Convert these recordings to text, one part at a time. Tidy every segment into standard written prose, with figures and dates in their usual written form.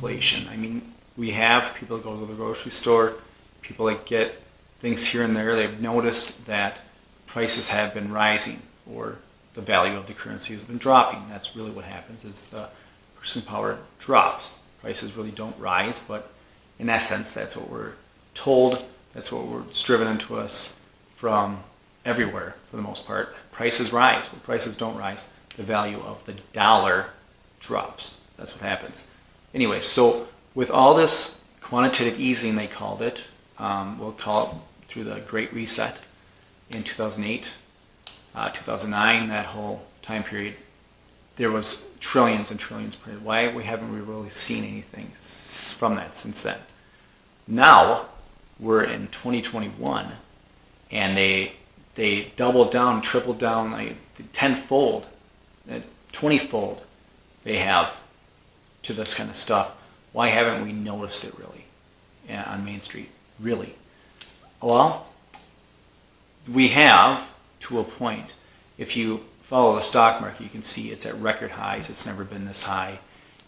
inflation. I mean, we have people that go to the grocery store, people that get things here and there. They've noticed that prices have been rising, or the value of the currency has been dropping. That's really what happens, is the purchasing power drops. Prices really don't rise, but in essence, that's what we're told. That's what we're driven into us from everywhere, for the most part. Prices rise, but prices don't rise. The value of the dollar drops. That's what happens. Anyway, so with all this quantitative easing, they called it, we'll call it through the Great Reset in 2008, 2009, that whole time period, there was trillions and trillions printed. Why haven't we really seen anything from that since then? Now, we're in 2021, and they doubled down, tripled down, like tenfold, 20-fold they have to this kind of stuff. Why haven't we noticed it really on Main Street? Really? Well, we have to a point. If you follow the stock market, you can see it's at record highs. It's never been this high,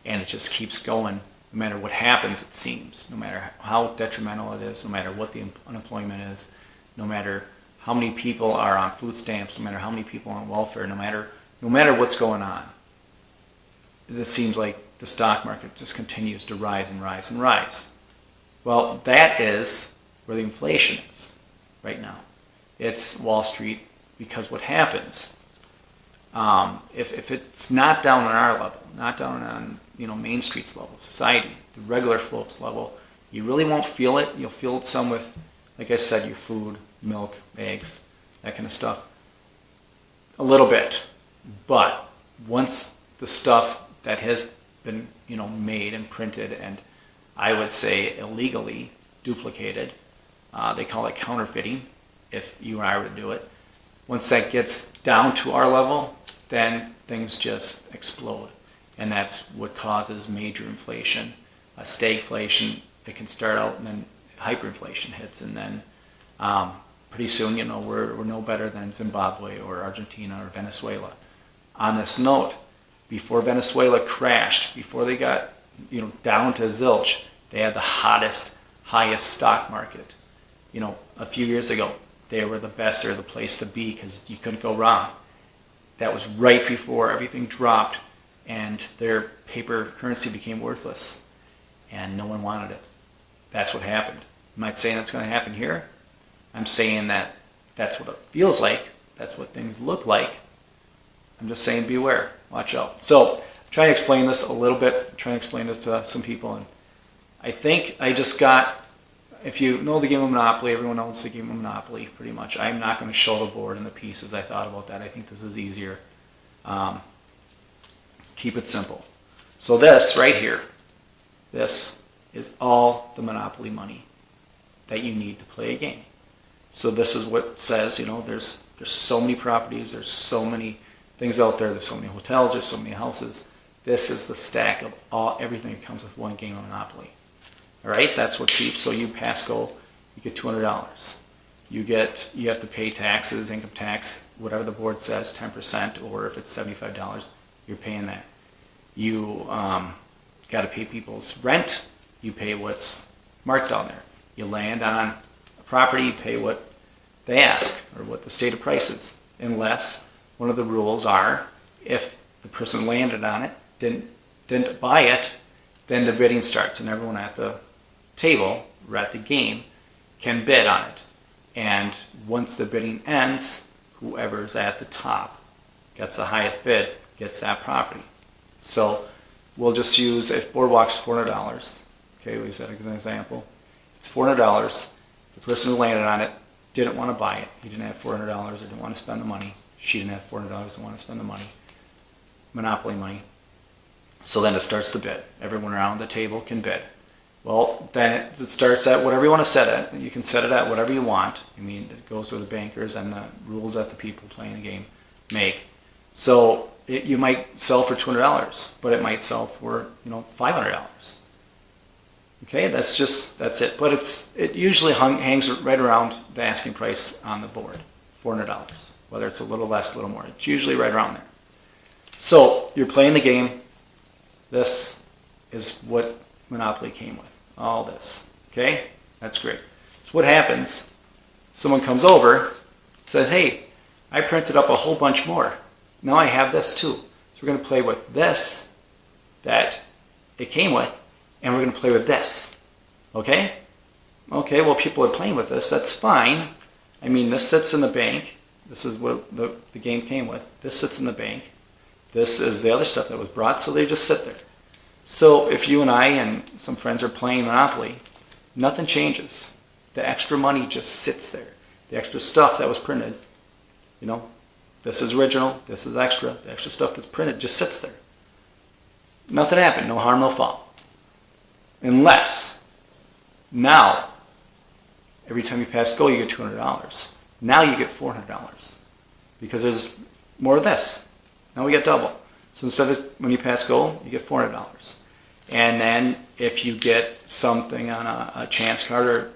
and it just keeps going no matter what happens, it seems, no matter how detrimental it is, no matter what the unemployment is, no matter how many people are on food stamps, no matter how many people are on welfare, no matter what's going on. It seems like the stock market just continues to rise and rise and rise. Well, that is where the inflation is right now. It's Wall Street, because what happens, if it's not down on our level, not down on Main Street's level, society, the regular folks level, you really won't feel it. You'll feel it some with, like I said, your food, milk, eggs, that kind of stuff, a little bit. But once the stuff that has been made and printed, and I would say illegally duplicated, they call it counterfeiting, if you and I were to do it, once that gets down to our level, then things just explode. And that's what causes major inflation. Stagflation, it can start out, and then hyperinflation hits, and then pretty soon, we're no better than Zimbabwe or Argentina or Venezuela. On this note, before Venezuela crashed, before they got down to zilch, they had the highest stock market. A few years ago, they were the best. They were the place to be because you couldn't go wrong. That was right before everything dropped and their paper currency became worthless, and no one wanted it. That's what happened. I'm not saying that's going to happen here. I'm saying that that's what it feels like. That's what things look like. I'm just saying beware. Watch out. So I'm trying to explain this a little bit. I'm trying to explain it to some people. And I think I just got, if you know the game of Monopoly, everyone knows the game of Monopoly pretty much. I'm not going to show the board and the pieces. I thought about that. I think this is easier. Keep it simple. So this right here, this is all the Monopoly money that you need to play a game. So this is what says, there's so many properties, there's so many things out there, there's so many hotels, there's so many houses. This is the stack of everything that comes with one game of Monopoly. All right, that's what keeps. So you pass go, you get $200. You have to pay taxes, income tax, whatever the board says, 10%, or if it's $75, you're paying that. You got to pay people's rent. You pay what's marked on there. You land on a property, you pay what they ask or what the stated price is, unless one of the rules are if the person landed on it, didn't buy it, then the bidding starts, and everyone at the table or at the game can bid on it. And once the bidding ends, whoever's at the top gets the highest bid, gets that property. So we'll just use, if Boardwalk's $400, okay, we use that as an example. It's $400. The person who landed on it didn't want to buy it. He didn't have $400 or didn't want to spend the money. She didn't have $400 and want to spend the money. Monopoly money. So then it starts to bid. Everyone around the table can bid. Well, then it starts at whatever you want to set it. You can set it at whatever you want. I mean, it goes where the bankers and the rules that the people playing the game make. So you might sell for $200, but it might sell for $500. Okay, that's it. But it usually hangs right around the asking price on the board, $400. Whether it's a little less, a little more, it's usually right around there. So you're playing the game. This is what Monopoly came with. All this. Okay? That's great. So what happens? Someone comes over, says, hey, I printed up a whole bunch more. Now I have this too. So we're going to play with this that it came with, and we're going to play with this. Okay? Okay, well, people are playing with this. That's fine. I mean, this sits in the bank. This is what the game came with. This sits in the bank. This is the other stuff that was brought, so they just sit there. So if you and I and some friends are playing Monopoly, nothing changes. The extra money just sits there. The extra stuff that was printed, you know, this is original, this is extra. The extra stuff that's printed just sits there. Nothing happened. No harm, no foul. Unless, now, every time you pass go, you get $200. Now you get $400 because there's more of this. Now we get double. So instead of when you pass go, you get $400. And then if you get something on a chance card or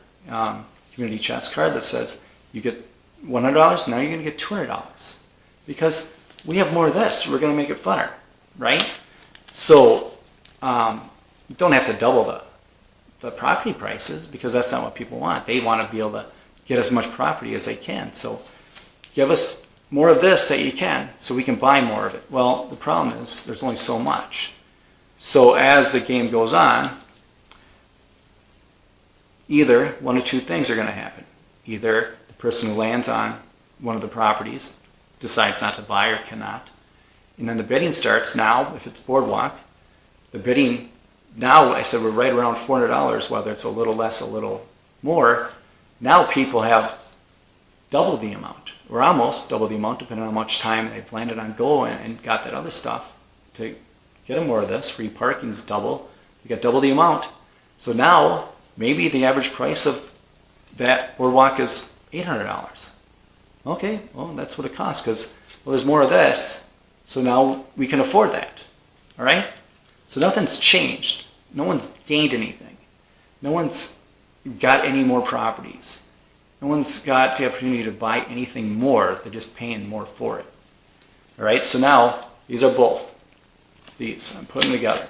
community chest card that says you get $100, now you're going to get $200 because we have more of this. We're going to make it funner, right? So you don't have to double the property prices because that's not what people want. They want to be able to get as much property as they can. So give us more of this that you can so we can buy more of it. Well, the problem is there's only so much. So as the game goes on, either one of two things are going to happen. Either the person who lands on one of the properties decides not to buy or cannot, and then the bidding starts. Now, if it's Boardwalk, the bidding, now I said we're right around $400, whether it's a little less, a little more. Now people have double the amount, or almost double the amount, depending on how much time they've landed on go and got that other stuff to get them more of this. Free parking's double. You got double the amount. So now maybe the average price of that Boardwalk is $800. Okay, well, that's what it costs because, well, there's more of this, so now we can afford that. All right? So nothing's changed. No one's gained anything. No one's got any more properties. No one's got the opportunity to buy anything more. They're just paying more for it. All right? So now these are both. These, I'm putting together.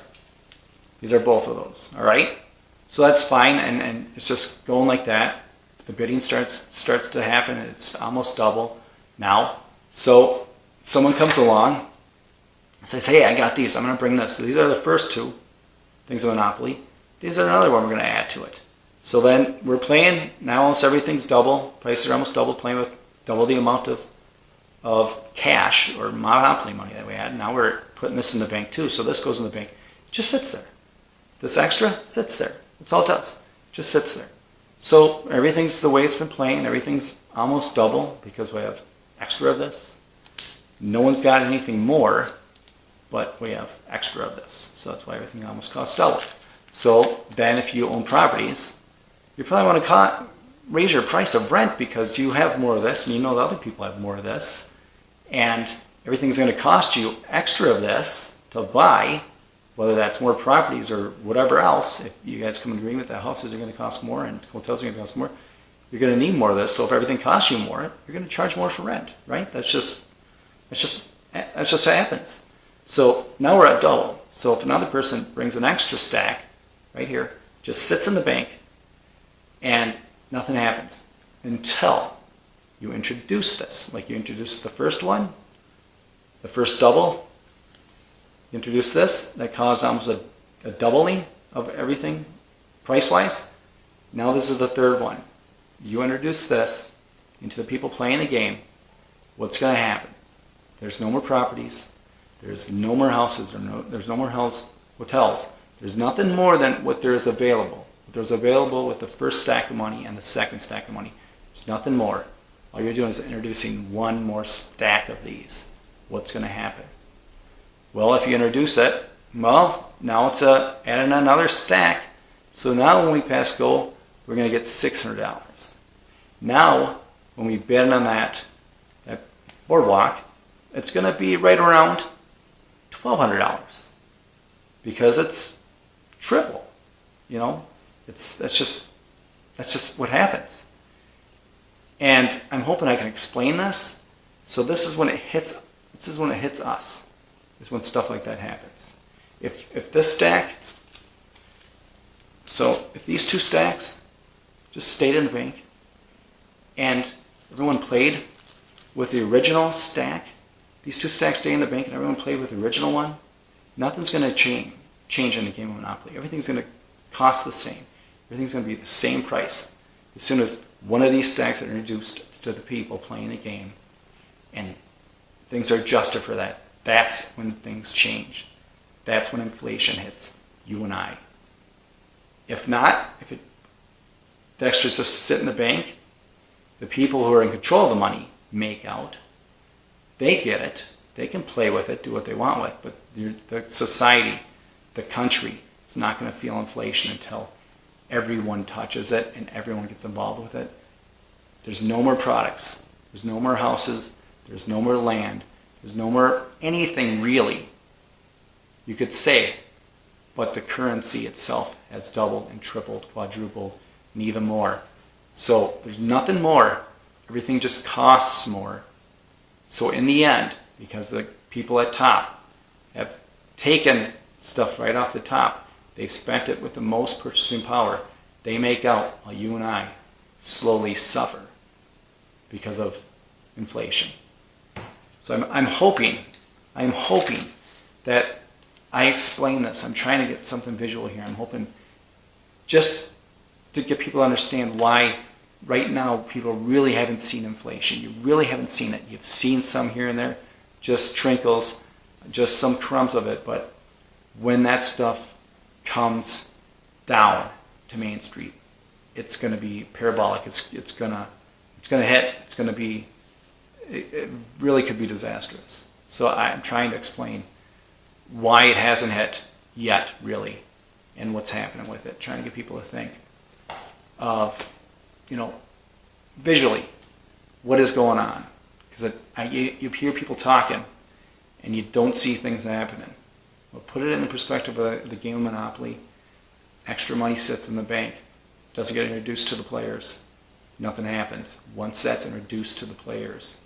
These are both of those. All right? So that's fine, and it's just going like that. The bidding starts to happen, and it's almost double now. So someone comes along and says, hey, I got these. I'm going to bring this. So these are the first two things of Monopoly. These are another one we're going to add to it. So then we're playing, now almost everything's double. Prices are almost double, playing with double the amount of cash or Monopoly money that we had. Now we're putting this in the bank too. So this goes in the bank. It just sits there. This extra sits there. That's all it does. It just sits there. So everything's the way it's been playing. Everything's almost double because we have extra of this. No one's got anything more, but we have extra of this. So that's why everything almost costs double. So then if you own properties, you probably want to raise your price of rent because you have more of this and you know the other people have more of this. And everything's going to cost you extra of this to buy, whether that's more properties or whatever else. If you guys come in agreement that houses are going to cost more and hotels are going to cost more, you're going to need more of this. So if everything costs you more, you're going to charge more for rent, right? That's just what happens. So now we're at double. So if another person brings an extra stack right here, just sits in the bank, and nothing happens until you introduce this. Like you introduced the first one, the first double. You introduce this, that caused almost a doubling of everything price-wise. Now this is the third one. You introduce this into the people playing the game. What's going to happen? There's no more properties. There's no more houses. There's no more hotels. There's nothing more than what there is available. What there's available with the first stack of money and the second stack of money. There's nothing more. All you're doing is introducing one more stack of these. What's going to happen? Well, if you introduce it, well, now it's adding another stack. So now when we pass go, we're going to get $600. Now, when we bid on that Boardwalk, it's going to be right around $1,200 because it's triple. You know, that's just what happens. And I'm hoping I can explain this. So this is when it hits. This is when it hits us. Is when stuff like that happens. If this stack So if these two stacks just stayed in the bank and everyone played with the original stack, these two stacks stay in the bank and everyone played with the original one, nothing's going to change in the game of Monopoly. Everything's going to cost the same. Everything's going to be the same price. As soon as one of these stacks are introduced to the people playing the game and things are adjusted for that, that's when things change. That's when inflation hits you and I. If not, the extras just sit in the bank, the people who are in control of the money make out. They get it. They can play with it, do what they want with, but the society, the country, is not going to feel inflation until everyone touches it and everyone gets involved with it. There's no more products. There's no more houses. There's no more land. There's no more anything really, you could say, but the currency itself has doubled and tripled, quadrupled, and even more. So there's nothing more. Everything just costs more. So in the end, because the people at top have taken stuff right off the top, they've spent it with the most purchasing power, they make out while you and I slowly suffer because of inflation. So I'm hoping that I explain this. I'm trying to get something visual here. I'm hoping just to get people to understand why right now people really haven't seen inflation. You really haven't seen it. You've seen some here and there, just trinkles, just some crumbs of it. But when that stuff comes down to Main Street, it's going to be parabolic. It's going to hit. It's going to be. It really could be disastrous. So I'm trying to explain why it hasn't hit yet, really, and what's happening with it. Trying to get people to think of, visually, what is going on. Because you hear people talking, and you don't see things happening. Well, put it in the perspective of the game of Monopoly. Extra money sits in the bank. Doesn't get introduced to the players. Nothing happens. Once that's introduced to the players,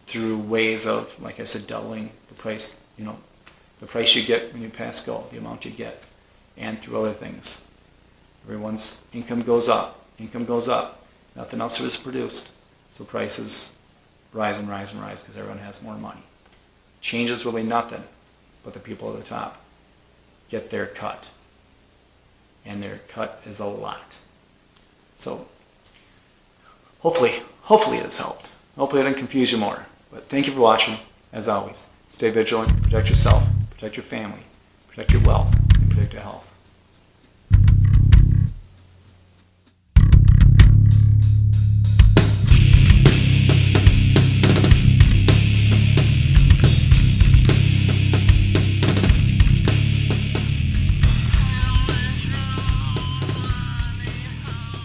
through ways of, like I said, doubling the price, the price you get when you pass go, the amount you get, and through other things. Everyone's income goes up. Nothing else is produced. So prices rise and rise and rise because everyone has more money. Changes really nothing, but the people at the top get their cut. And their cut is a lot. So hopefully it has helped. Hopefully it didn't confuse you more. But thank you for watching. As always, stay vigilant, protect yourself, protect your family, protect your wealth, and protect your health.